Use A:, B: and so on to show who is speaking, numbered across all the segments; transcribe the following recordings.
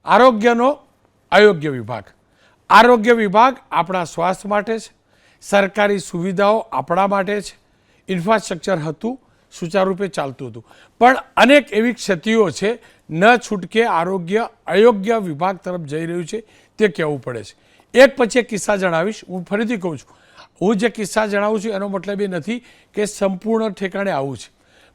A: આરોગ્યનો અયોગ્ય વિભાગ. આરોગ્ય વિભાગ આપણા સ્વાસ્થ્ય માટે છે, સરકારી સુવિધાઓ આપણા માટે છે, ઇન્ફ્રાસ્ટ્રક્ચર હતું, સુચારુરૂપે ચાલતું હતું, પણ અનેક એવી ક્ષતિઓ છે, ન છૂટકે આરોગ્ય અયોગ્ય વિભાગ તરફ જઈ રહ્યું છે, તે કહેવું પડે છે. એક પછી એક કિસ્સા જણાવીશ. હું ફરીથી કહું છું, હું જે કિસ્સા જણાવું છું એનો મતલબ એ નથી કે સંપૂર્ણ ઠેકાણે આવું છે,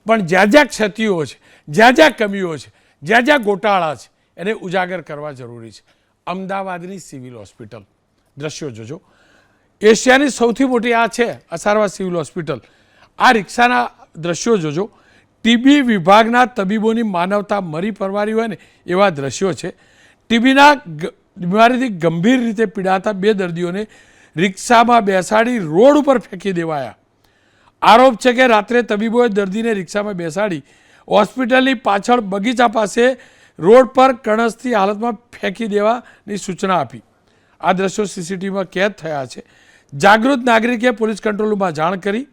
A: પણ જ્યાં જ્યાં ક્ષતિઓ છે, જ્યાં જ્યાં કમીઓ છે, જ્યાં જ્યાં ગોટાળા છે, એને ઉજાગર કરવા જરૂરી છે. અમદાવાદની સિવિલ હોસ્પિટલ દ્રશ્યો જોજો. એશિયાની સૌથી મોટી આ છે અસારવા સિવિલ હોસ્પિટલ. આ રિક્ષાના દ્રશ્યો જોજો. ટીબી વિભાગના તબીબોની માનવતા મરી પરવારી હોય ને એવા દ્રશ્યો છે. ટીબીના બીમારીથી ગંભીર રીતે પીડાતા 2 દર્દીઓને રિક્ષામાં બેસાડી રોડ ઉપર ફેંકી દેવાયા. આરોપ છે કે રાત્રે તબીબોએ દર્દીને રિક્ષામાં બેસાડી હોસ્પિટલની પાછળ બગીચા પાસે રોડ પર કણસથી હાલતમાં ફેંકી દેવાની સૂચના આપી. આ દ્રશ્યો સીસીટીવીમાં કેદ થયા છે. જાગૃત નાગરિકે પોલીસ કંટ્રોલ રૂમમાં જાણ કરી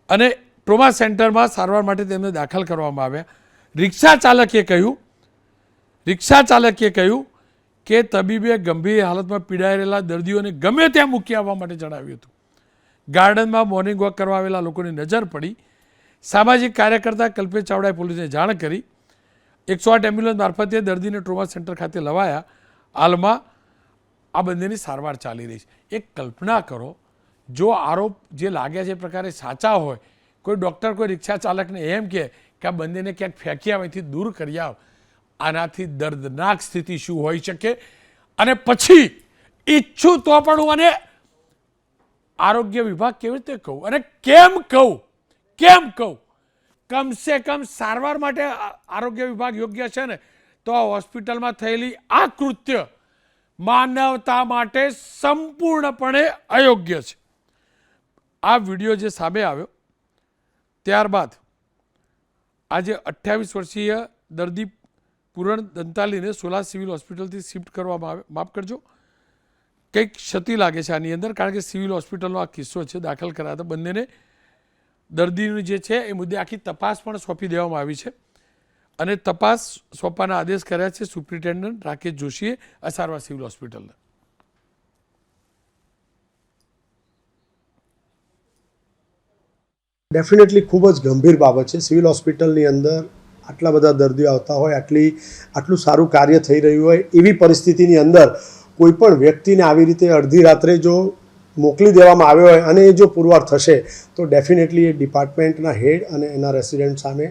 A: અને ટ્રોમા સેન્ટરમાં સારવાર માટે તેમને દાખલ કરવામાં આવ્યા. રિક્ષા ચાલકે કહ્યું કે તબીબે ગંભીર હાલતમાં પીડાઈ રહેલા દર્દીઓને ગમે ત્યાં મૂકી આવવા માટે જણાવ્યું હતું. ગાર્ડનમાં મોર્નિંગ વોક કરવા આવેલા લોકોની નજર પડી. સામાજિક કાર્યકર્તા કલ્પેશ ચાવડાએ પોલીસને જાણ કરી. 108 એમ્બ્યુલન્સ મારફતે દર્દીને ટ્રોમા સેન્ટર ખાતે લવાયા. હાલમાં આ બંનેની સારવાર ચાલી રહી છે. એક કલ્પના કરો, જો આરોપ જે લાગ્યા છે એ પ્રકારે સાચા હોય, કોઈ ડૉક્ટર કોઈ રિક્ષા ચાલકને એમ કહે કે આ બંનેને ક્યાંક ફેંકી આવ, અહીંથી દૂર કરી આવ, આનાથી દર્દનાક સ્થિતિ શું હોઈ શકે? અને પછી ઈચ્છું તો પણ હું અને આરોગ્ય વિભાગ કેવી રીતે કહું અને કેમ કહું? કમસે કમ સારવાર માટે આરોગ્ય વિભાગ યોગ્ય છે ને, તો આ હોસ્પિટલમાં થયેલી આ કૃત્ય માનવતા માટે સંપૂર્ણપણે અયોગ્ય છે. આ વિડીયો જે સામે આવ્યો ત્યારબાદ આજે 28 વર્ષીય દર્દી પૂરણ દંતાલીને સોલા સિવિલ હોસ્પિટલથી શિફ્ટ કરવામાં આવે. માફ કરજો, કંઈક ક્ષતિ લાગે છે આની અંદર, કારણ કે સિવિલ હોસ્પિટલનો આ કિસ્સો છે. દાખલ કરાયા હતા બંનેને. દર્દીનું જે છે એ મુદ્દે આખી તપાસ પણ સોંપી દેવામાં આવી છે અને તપાસ સોંપવાના આદેશ કર્યા છે સુપ્રિન્ટેન્ડન્ટ રાકેશ જોશીએ અસારવા સિવિલ હોસ્પિટલને.
B: ડેફિનેટલી ખૂબ જ ગંભીર બાબત છે. સિવિલ હોસ્પિટલની અંદર આટલા બધા દર્દીઓ આવતા હોય, આટલું સારું કાર્ય થઈ રહ્યું હોય, એવી પરિસ્થિતિની અંદર કોઈ પણ વ્યક્તિને આવી રીતે અડધી રાત્રે જો મોકલી દેવામાં આવ્યો હોય અને એ જો પુરવાર થશે તો ડેફિનેટલી એ ડિપાર્ટમેન્ટના હેડ અને એના રેસિડેન્ટ સામે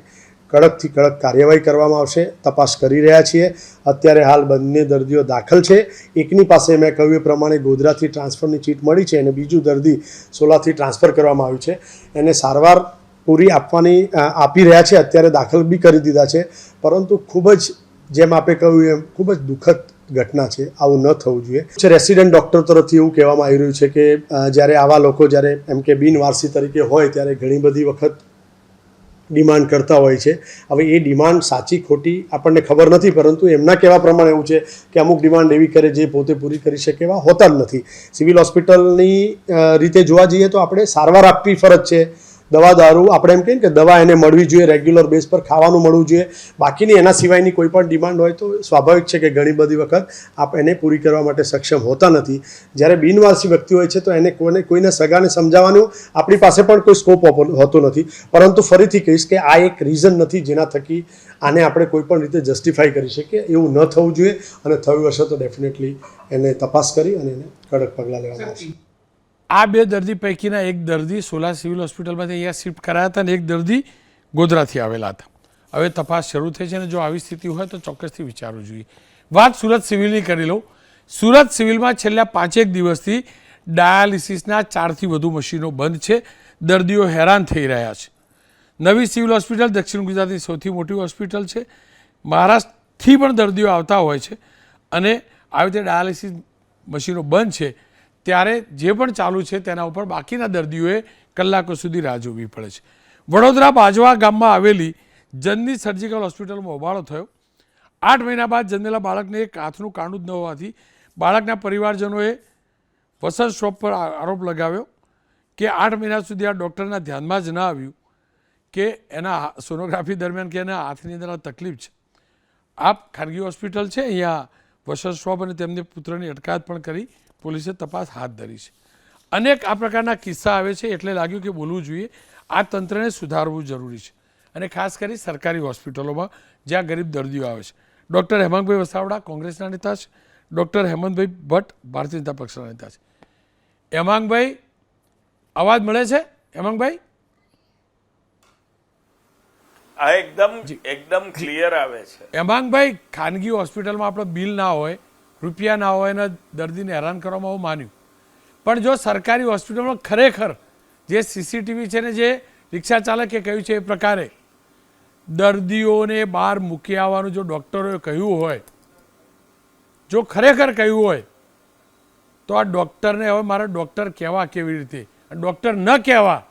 B: કડકથી કડક કાર્યવાહી કરવામાં આવશે. તપાસ કરી રહ્યા છીએ. અત્યારે હાલ બંને દર્દીઓ દાખલ છે. એકની પાસે મેં કહ્યું એ પ્રમાણે ગોધરાથી ટ્રાન્સફરની ચીટ મળી છે અને બીજું દર્દી સોલાથી ટ્રાન્સફર કરવામાં આવ્યું છે. એને સારવાર પૂરી આપી રહ્યા છે. અત્યારે દાખલ બી કરી દીધા છે. પરંતુ ખૂબ જ, જેમ આપે કહ્યું એમ, ખૂબ જ દુઃખદ ઘટના છે. આવું ન થવું જોઈએ. રેસિડેન્ટ ડૉક્ટર તરફથી એવું કહેવામાં આવી રહ્યું છે કે જ્યારે આવા લોકો જ્યારે એમ કે બિનવારસી તરીકે હોય ત્યારે ઘણી બધી વખત ડિમાન્ડ કરતા હોય છે. હવે એ ડિમાન્ડ સાચી ખોટી આપણને ખબર નથી, પરંતુ એમના કહેવા પ્રમાણે એવું છે કે અમુક ડિમાન્ડ એવી કરે જે પોતે પૂરી કરી શકે એવા હોતા જ નથી. સિવિલ હોસ્પિટલની રીતે જોવા જઈએ તો આપણે સારવાર આપવી ફરજ છે. દવા દારૂ આપણે એમ કહીએ કે દવા એને મળવી જોઈએ, રેગ્યુલર બેઝ પર ખાવાનું મળવું જોઈએ. બાકીની એના સિવાયની કોઈ પણ ડિમાન્ડ હોય તો સ્વાભાવિક છે કે ઘણી બધી વખત આપ એને પૂરી કરવા માટે સક્ષમ હોતા નથી. જ્યારે બિનવારસી વ્યક્તિ હોય છે તો એને કોઈને સગાને સમજાવવાનું આપણી પાસે પણ કોઈ સ્કોપ હોતો નથી. પરંતુ ફરીથી કહીશ કે આ એક રીઝન નથી જેના થકી આને આપણે કોઈ પણ રીતે જસ્ટિફાઈ કરી શકીએ. એવું ન થવું જોઈએ અને થયું હશે તો ડેફિનેટલી એને તપાસ કરી અને એને કડક પગલાં લેવામાં આવશે.
A: આ 2 દર્દી પૈકીના એક દર્દી સોલા સિવિલ હોસ્પિટલમાંથી અહીંયા શિફ્ટ કરાયા હતા અને એક દર્દી ગોધરાથી આવેલા હતા. હવે તપાસ શરૂ થઈ છે અને જો આવી સ્થિતિ હોય તો ચોક્કસથી વિચારવું જોઈએ. વાત સુરત સિવિલની કરી લઉં. સુરત સિવિલમાં છેલ્લા 5-1 દિવસથી ડાયાલિસિસના 4થી વધુ મશીનો બંધ છે. દર્દીઓ હેરાન થઈ રહ્યા છે. નવી સિવિલ હોસ્પિટલ દક્ષિણ ગુજરાતની સૌથી મોટી હોસ્પિટલ છે. મહારાષ્ટ્રથી પણ દર્દીઓ આવતા હોય છે અને આવી રીતે ડાયાલિસિસ મશીનો બંધ છે ત્યારે જે પણ ચાલુ છે તેના ઉપર બાકીના દર્દીઓએ કલાકો સુધી રાહ જોવી પડે છે. વડોદરા બાજવા ગામમાં આવેલી જનની સર્જિકલ હોસ્પિટલમાં હોબાળો થયો. 8 મહિના બાદ જન્મેલા બાળકને એક હાથનું કાંડું જ ન હોવાથી બાળકના પરિવારજનોએ વસંત શોપ પર આરોપ લગાવ્યો કે 8 મહિના સુધી આ ડૉક્ટરના ધ્યાનમાં જ ન આવ્યું કે એના સોનોગ્રાફી દરમિયાન કે એના હાથની અંદર તકલીફ છે. આપ ખાનગી હોસ્પિટલ છે, અહીંયા વસંત શ્રોફ અને તેમની પુત્રની અટકાયત પણ કરી પોલીસે તપાસ હાથ ધરી છે. અનેક આ પ્રકારના કિસ્સા આવે છે એટલે લાગ્યું કે બોલવું જોઈએ. આ તંત્રને સુધારવું જરૂરી છે અને ખાસ કરી સરકારી હોસ્પિટલોમાં જ્યાં ગરીબ દર્દીઓ આવે છે. ડૉક્ટર હેમાંગભાઈ વસાવડા કોંગ્રેસના નેતા છે, ડૉક્ટર હેમંતભાઈ ભટ્ટ ભારતીય જનતા પક્ષના નેતા છે. હેમાંગભાઈ, અવાજ મળે છે? હેમાંગભાઈ,
C: આ એકદમ ક્લિયર આવે છે.
A: હેમાંગભાઈ, ખાનગી હોસ્પિટલમાં આપણે બિલ ના હોય, રૂપિયા ના હોય અને દર્દીને હેરાન કરવામાં હું માન્યું, પણ જો સરકારી હોસ્પિટલમાં ખરેખર જે સીસીટીવી છે ને જે રિક્ષા ચાલકે કહ્યું છે એ પ્રકારે દર્દીઓને બહાર મૂકી આવવાનું જો ડૉક્ટરોએ કહ્યું હોય, જો ખરેખર કહ્યું હોય, તો આ ડૉક્ટરને હવે મારે ડૉક્ટર કહેવા કેવી રીતે? ડૉક્ટર ન કહેવા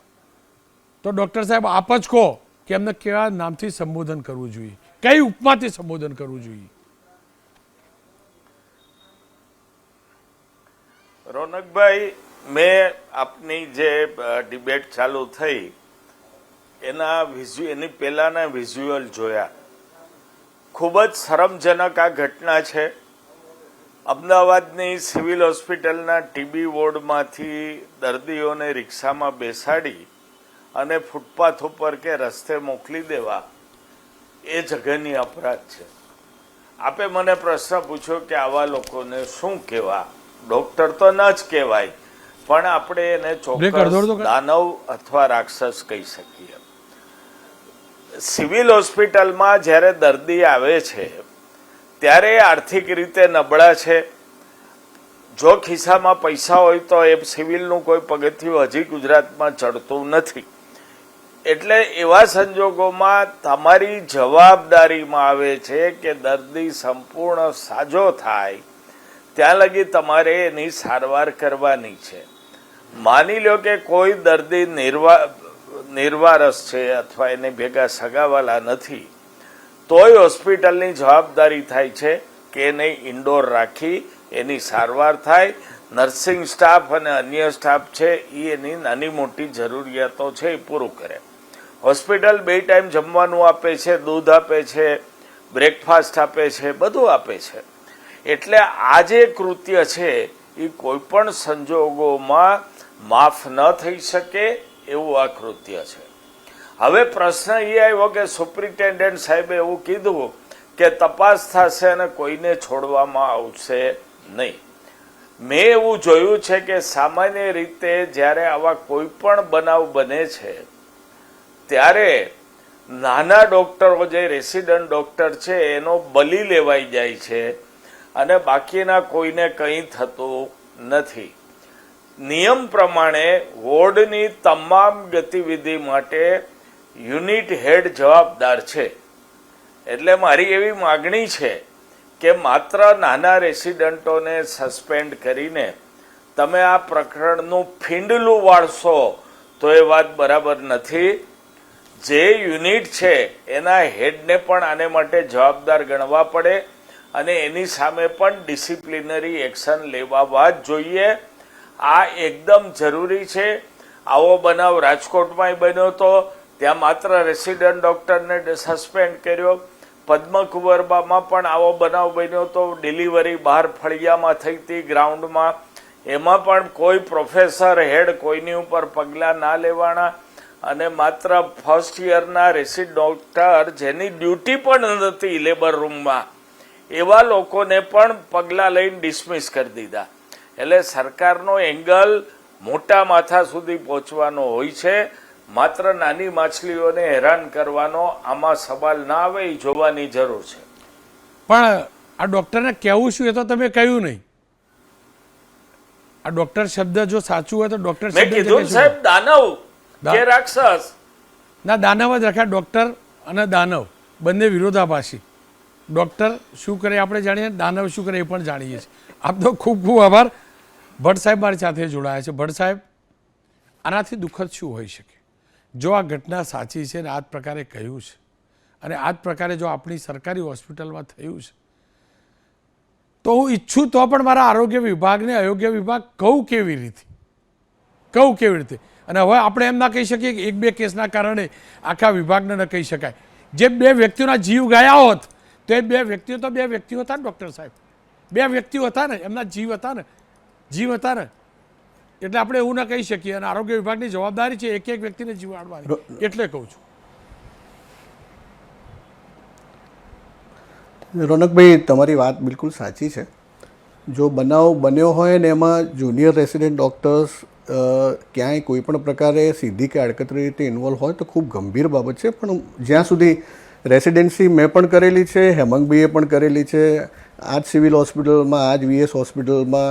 A: તો ડૉક્ટર સાહેબ આપ જ કહો કે એમને કેવા નામથી સંબોધન કરવું જોઈએ, કઈ ઉપમાથી સંબોધન કરવું જોઈએ?
C: રોનકભાઈ, મેં આપની જે ડિબેટ ચાલુ થઈ એની પહેલાના વિઝ્યુઅલ જોયા. ખૂબ જ શરમજનક આ ઘટના છે. અમદાવાદની સિવિલ હોસ્પિટલના ટીબી વોર્ડમાંથી દર્દીઓને રિક્ષામાં બેસાડી અને ફૂટપાથ ઉપર કે રસ્તે મોકલી દેવા એ જઘન્ય અપરાધ છે. આપે મને પ્રશ્ન પૂછ્યો કે આવા લોકોને શું કહેવા? ડોક્ટર તો ન જ કહેવાય, પણ આપણે એને ચોક્કસ દાનવ અથવા રાક્ષસ કહી શકીએ. સિવિલ હોસ્પિટલમાં જ્યારે દર્દી આવે છે ત્યારે આર્થિક રીતે નબળા છે. જો ખિસ્સામાં પૈસા હોય તો એ સિવિલનું કોઈ પગથિયું હજી ગુજરાતમાં ચડતું નથી. એટલે એવા સંજોગોમાં તમારી જવાબદારીમાં આવે છે કે દર્દી સંપૂર્ણ સાજો થાય ત્યાં લગી તમારે એની સારવાર કરવાની છે. માની લો કે કોઈ દર્દી નિર્વારસ છે અથવા એને ભેગા સગાવાલા નથી, તોય હોસ્પિટલની જવાબદારી થાય છે કે એને ઇન્ડોર રાખી એની સારવાર થાય. નર્સિંગ સ્ટાફ અને અન્ય સ્ટાફ છે એ એની નાની મોટી જરૂરિયાતો છે એ પૂરું કરે. હોસ્પિટલ 2 ટાઈમ જમવાનું આપે છે, દૂધ આપે છે, બ્રેકફાસ્ટ આપે છે, બધું આપે છે. એટલે આ જે કૃત્ય છે એ કોઈ પણ સંજોગોમાં માફ ન થઈ શકે એવું આ કૃત્ય છે. હવે પ્રશ્ન એ આવ્યો કે સુપ્રિન્ટેન્ડન્ટ સાહેબે એવું કીધું કે તપાસ થશે અને કોઈને છોડવામાં આવશે નહીં. મેં એવું જોયું છે કે સામાન્ય રીતે જ્યારે આવા કોઈ પણ બનાવ બને છે ત્યારે નાના ડૉક્ટરો જે રેસિડન્ટ ડૉક્ટર છે એનો બલી લેવાઈ જાય છે અને બાકીના કોઈને કંઈ થતું નથી. નિયમ પ્રમાણે વોર્ડની તમામ ગતિવિધિ માટે યુનિટ હેડ જવાબદાર છે. એટલે મારી એવી માગણી છે કે માત્ર નાના રેસિડન્ટોને સસ્પેન્ડ કરીને તમે આ પ્રકરણનું ફીંડલું વાળશો તો એ વાત બરાબર નથી. જે યુનિટ છે એના હેડને પણ આને માટે જવાબદાર ગણવા પડે અને એની સામે પણ ડિસિપ્લિનરી એક્શન લેવા જ જોઈએ. આ એકદમ જરૂરી છે. આવો બનાવ રાજકોટમાંય બન્યો હતો, ત્યાં માત્ર રેસિડન્ટ ડૉક્ટરને સસ્પેન્ડ કર્યો. પદ્મકુંવરબામાં પણ આવો બનાવ બન્યો હતો, ડિલિવરી બહાર ફળિયામાં થઈ હતી ગ્રાઉન્ડમાં, એમાં પણ કોઈ પ્રોફેસર હેડ કોઈની ઉપર પગલાં ના લેવાના અને માત્ર ફર્સ્ટ યરના રેસિડન્ટ ડૉક્ટર જેની ડ્યુટી પણ નથી લેબર રૂમમાં એવા લોકોને પણ પગલાં લઈને ડિસમિસ કરી દીધા. એટલે સરકારનો એંગલ મોટા માથા સુધી પહોંચવાનો હોય છે. માત્ર નાની માછલીઓને હેરાન કરવાનો આમાં સવાલ ના આવે એ જોવાની જરૂર છે.
A: પણ આ ડૉક્ટરને કહેવું શું એ તો તમે કહ્યું નહીં. આ ડૉક્ટર શબ્દ જો સાચું હોય તો ડૉક્ટર
C: મેં કીધું સાહેબ દાનવ કે રાક્ષસ?
A: ના, દાનવ જ રાખ્યા. ડૉક્ટર અને દાનવ બંને વિરોધાભાસી. ડૉક્ટર શું કરે આપણે જાણીએ, દાનવ શું કરે એ પણ જાણીએ છીએ. આપનો ખૂબ ખૂબ આભાર. ભટ્ટ સાહેબ મારી સાથે જોડાયા છે. ભટ્ટ સાહેબ, આનાથી દુઃખદ શું હોઈ શકે? જો આ ઘટના સાચી છે ને આ જ પ્રકારે કહ્યું છે અને આ જ પ્રકારે જો આપણી સરકારી હોસ્પિટલમાં થયું છે તો હું ઈચ્છું તો પણ મારા આરોગ્ય વિભાગને અયોગ્ય વિભાગ કહું કેવી રીતે? અને હવે આપણે એમ ના કહી શકીએ કે 1-2 કેસના કારણે આખા વિભાગને ન કહી શકાય. જે 2 વ્યક્તિઓના જીવ ગયા હોત તો એ 2 વ્યક્તિઓ તો 2 વ્યક્તિઓ હતા. ડૉક્ટર સાહેબ, 2 વ્યક્તિઓ હતા ને, એમના જીવ હતા ને એટલે આપણે એવું ના કહી શકીએ. અને આરોગ્ય વિભાગની જવાબદારી છે એક વ્યક્તિને જીવાડવાની, એટલે કહું છું.
D: રોનકભાઈ, તમારી વાત બિલકુલ સાચી છે. જો બનાવ બન્યો હોય ને એમાં જુનિયર રેસિડેન્ટ ડૉક્ટર્સ ક્યાંય કોઈ પણ પ્રકારે સીધી કે આડકતરી રીતે ઇન્વોલ્વ હોય તો ખૂબ ગંભીર બાબત છે. પણ જ્યાં સુધી રેસિડેન્સી મેં પણ કરેલી છે, હેમાંગભાઈએ પણ કરેલી છે, આ જ સિવિલ હોસ્પિટલમાં, આ જ વીએસ હોસ્પિટલમાં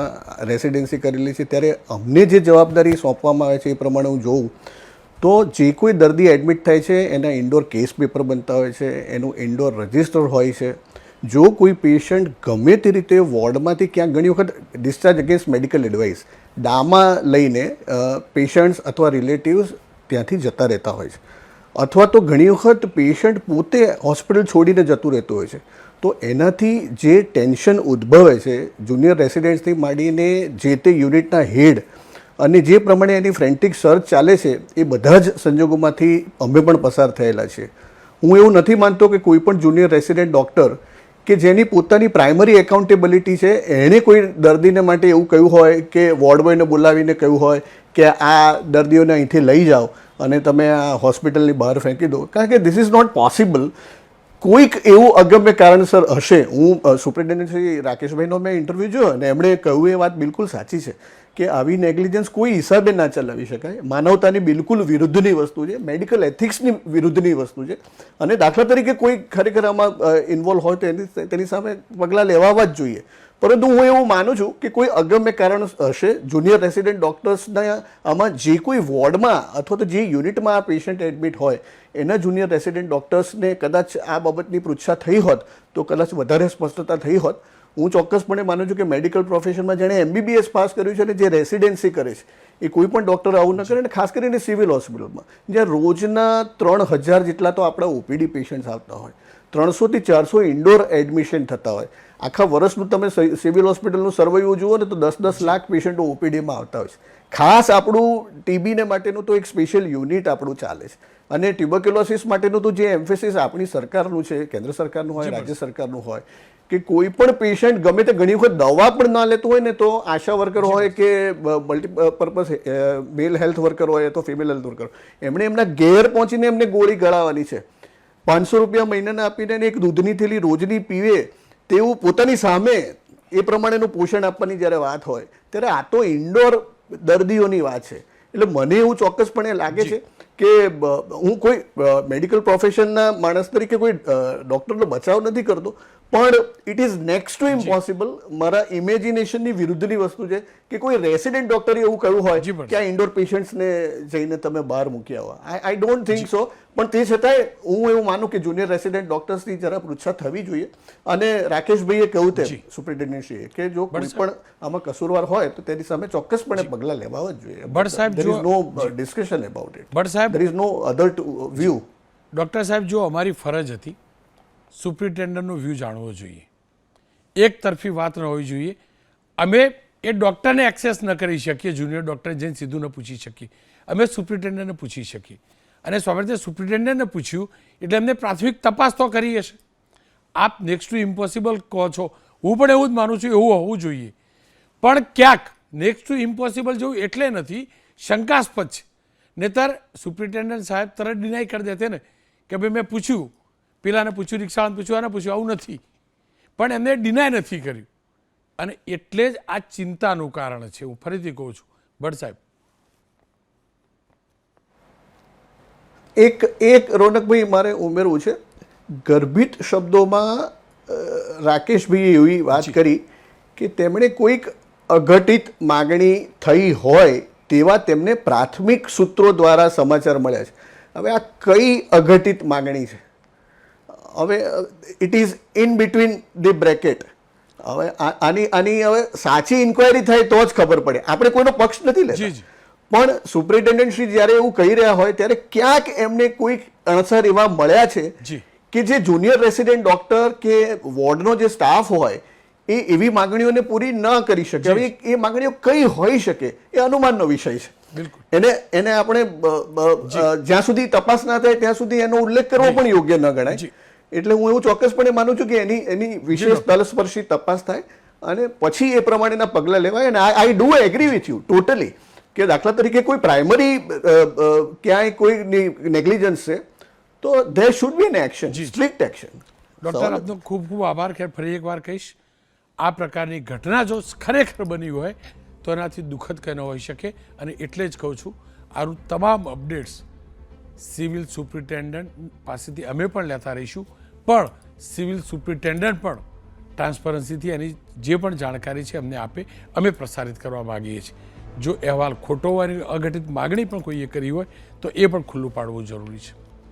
D: રેસિડેન્સી કરેલી છે, ત્યારે અમને જે જવાબદારી સોંપવામાં આવે છે એ પ્રમાણે હું જોઉં તો જે કોઈ દર્દી એડમિટ થાય છે એના ઇન્ડોર કેસ પેપર બનતા હોય છે, એનું ઇન્ડોર રજિસ્ટર હોય છે. જો કોઈ પેશન્ટ ગમે તે રીતે વોર્ડમાંથી ક્યાંક ઘણી વખત ડિસ્ચાર્જ અગેન્સ્ટ મેડિકલ એડવાઇસ ડામાં લઈને પેશન્ટ્સ અથવા રિલેટિવ્સ ત્યાંથી જતા રહેતા હોય છે, અથવા તો ઘણી વખત પેશન્ટ પોતે હોસ્પિટલ છોડીને જતું રહેતું હોય છે, તો એનાથી જે ટેન્શન ઉદ્ભવે છે જુનિયર રેસિડેન્ટ્સથી માંડીને જે તે યુનિટના હેડ અને જે પ્રમાણે એની ફ્રેન્ટિક સર્ચ ચાલે છે એ બધા જ સંજોગોમાંથી અમે પણ પસાર થયેલા છે. હું એવું નથી માનતો કે કોઈ પણ જુનિયર રેસિડેન્ટ ડૉક્ટર કે જેની પોતાની પ્રાઇમરી એકાઉન્ટેબિલિટી છે એણે કોઈ દર્દીને માટે એવું કહ્યું હોય કે વોર્ડ બોયને બોલાવીને કહ્યું હોય કે આ દર્દીઓને અહીંથી લઈ જાઓ અને તમે આ હોસ્પિટલની બહાર ફેંકી દો, કારણ કે ધીસ ઇઝ નોટ પોસિબલ. કોઈક એવું અગમ્ય કારણસર હશે. હું સુપ્રિન્ટેન્ડન્ટ શ્રી રાકેશભાઈનો મેં ઇન્ટરવ્યૂ જોયો અને એમણે કહ્યું એ વાત બિલકુલ સાચી છે કે આવી નેગ્લિજન્સ કોઈ હિસાબે ના ચલાવી શકાય. માનવતાની બિલકુલ વિરુદ્ધની વસ્તુ છે, મેડિકલ એથિક્સની વિરુદ્ધની વસ્તુ છે. અને દાખલા તરીકે કોઈ ખરેખર આમાં ઇન્વોલ્વ હોય તો તેની સામે પગલાં લેવાવા જ જોઈએ. પરંતુ હું એવું માનું છું કે કોઈ અગમ્ય કારણ હશે. જુનિયર રેસિડેન્ટ ડૉક્ટર્સના આમાં જે કોઈ વોર્ડમાં અથવા તો જે યુનિટમાં આ પેશન્ટ એડમિટ હોય એના જુનિયર રેસિડેન્ટ ડૉક્ટર્સને કદાચ આ બાબતની પૃચ્છા થઈ હોત તો કદાચ વધારે સ્પષ્ટતા થઈ હોત. હું ચોક્કસપણે માનું છું કે મેડિકલ પ્રોફેશનમાં જેણે MBBS પાસ કર્યું છે અને જે રેસિડેન્સી કરે છે એ કોઈ પણ ડૉક્ટર આવું ન કરે. અને ખાસ કરીને સિવિલ હોસ્પિટલમાં જ્યાં રોજના 3000 જેટલા તો આપણા OPD પેશન્ટ્સ આવતા હોય, 300 થી 400 ઇન્ડોર એડમિશન થતા હોય, આખા વર્ષનું તમે સિવિલ હોસ્પિટલનું સર્વેયું જુઓ ને તો 10-10 લાખ પેશન્ટો OPDમાં આવતા હોય છે. ખાસ આપણું TBને માટેનું તો એક સ્પેશિયલ યુનિટ આપણું ચાલે છે. અને ટ્યુબરક્યુલોસિસ માટેનું તો જે એમ્ફેસિસ આપણી સરકારનું છે, કેન્દ્ર સરકારનું હોય, રાજ્ય સરકારનું હોય, કે કોઈ પણ પેશન્ટ ગમે તે ઘણી વખત દવા પણ ના લેતું હોય ને તો આશા વર્કર હોય કે મલ્ટીપર્પઝ મેલ હેલ્થ વર્કર હોય તો ફિમેલ હેલ્થ વર્કર, એમણે એમના ઘેર પહોંચીને એમને ગોળી ગળાવવાની છે. 500 રૂપિયા મહિનાના આપીને એક દૂધની થેલી રોજની પીવે તેવું પોતાની સામે એ પ્રમાણેનું પોષણ આપવાની જ્યારે વાત હોય ત્યારે આ તો ઇન્ડોર દર્દીઓની વાત છે. એટલે મને એવું ચોક્કસપણે લાગે છે કે હું કોઈ મેડિકલ પ્રોફેશનના માણસ તરીકે કોઈ ડૉક્ટરનો બચાવ નથી કરતો, પણ it is next to impossible. મારા ઇમેજિનેશનની વિરુદ્ધની વસ્તુ છે કે કોઈ રેસિડેન્ટ ડૉક્ટરે એવું કહ્યું હોય કે આ ઇન્ડોર પેશન્ટ્સને જઈને તમે બહાર મૂકી આવો. I don't think so. પણ તે છતાંય હું એવું માનું કે જુનિયર રેસિડેન્ટ ડૉક્ટર્સની જરા પૃચ્છા થવી જોઈએ. અને રાકેશભાઈએ કહ્યું તેમ સુપ્રિન્ટેન્ડન્ટશ્રીએ કે જો કોઈ પણ આમાં કસૂરવાર હોય તો તેની સામે ચોક્કસપણે પગલાં લેવા જ જોઈએ.
A: ભટ્ટ સાહેબ,
D: there is no discussion about it.
A: Bhatt સાહેબ,
D: there is no other view.
A: Doctor સાહેબ, જો અમારી ફરજ હતી સુપ્રિન્ટેન્ડન્ટનો વ્યૂ જાણવો જોઈએ, એક તરફી વાત ન હોવી જોઈએ. અમે એ ડૉક્ટરને એક્સેસ ન કરી શકીએ, જુનિયર ડૉક્ટરને જઈને સીધું ન પૂછી શકીએ, અમે સુપ્રિન્ટેન્ડન્ટને પૂછી શકીએ. અને સ્વાભાવિક સુપ્રિન્ટેન્ડન્ટને પૂછ્યું એટલે એમને પ્રાથમિક તપાસ તો કરી હશે. આપ નેક્સ્ટ ટુ ઇમ્પોસિબલ કહો છો, હું પણ એવું જ માનું છું, એવું હોવું જોઈએ. પણ ક્યાંક નેક્સ્ટ ટુ ઇમ્પોસિબલ જેવું એટલે નથી, શંકાસ્પદ છે. નહીતર સુપ્રિન્ટેન્ડન્ટ સાહેબ તરત ડિનાય કરી દેતે ને કે ભાઈ મેં પૂછ્યું, પેલાને પૂછ્યું, રિક્ષાવાળાને પૂછ્યું, આને પૂછ્યું, આવું નથી. પણ એમને ડિનાય નથી કર્યું અને એટલે જ આ ચિંતાનું કારણ છે. હું ફરીથી કહું છું ભટ્ટ સાહેબ.
D: એક રોનકભાઈ મારે ઉમેરવું છે. ગર્ભિત શબ્દોમાં રાકેશભાઈએ એવી વાત કરી કે તેમણે કોઈક અઘટિત માગણી થઈ હોય તેવા તેમને પ્રાથમિક સૂત્રો દ્વારા સમાચાર મળ્યા છે. હવે આ કઈ અઘટિત માગણી છે? હવે it is in between the bracket. હવે આની હવે સાચી ઇન્ક્વાયરી થાય તો જ ખબર પડે. આપણે કોઈનો પક્ષ નથી લેતા, પણ સુપ્રિન્ટેન્ડન્ટ શ્રી જ્યારે એવું કહી રહ્યા હોય ત્યારે ક્યાંક એમને કોઈક અણસર એવા મળ્યા છે કે જે જુનિયર રેસિડેન્ટ ડૉક્ટર કે વોર્ડનો જે સ્ટાફ હોય એ એવી માગણીઓને પૂરી ન કરી શકે. હવે એ માગણીઓ કઈ હોઈ શકે એ અનુમાનનો વિષય છે. એને આપણે જ્યાં સુધી તપાસ ના થાય ત્યાં સુધી એનો ઉલ્લેખ કરવો પણ યોગ્ય ન ગણાય. એટલે હું એવું ચોક્કસપણે માનું છું કે એની વિશેષ તલસ્પર્શી તપાસ થાય અને પછી એ પ્રમાણેના પગલાં લેવાય. અને I do agree with you totally કે દાખલા તરીકે કોઈ પ્રાઇમરી ક્યાંય કોઈ નેગ્લિજન્સ છે તો there should be an action, strict action.
A: Doctor આપનો ખૂબ ખૂબ આભાર. ખેર ફરી એકવાર કહીશ, આ પ્રકારની ઘટના જો ખરેખર બની હોય તો એનાથી દુઃખદ કંઈ ન હોઈ શકે. અને એટલે જ કહું છું, આનું તમામ અપડેટ્સ સિવિલ સુપ્રિન્ટેન્ડન્ટ પાસેથી અમે પણ લેતા રહીશું, પણ સિવિલ સુપ્રિન્ટેન્ડન્ટ પણ ટ્રાન્સપરન્સીથી એની જે પણ જાણકારી છે અમને આપે, અમે પ્રસારિત કરવા માગીએ છીએ. જો અહેવાલ ખોટો હોય, અઘટિત માગણી પણ કોઈએ કરી હોય તો એ પણ ખુલ્લું પાડવું જરૂરી છે.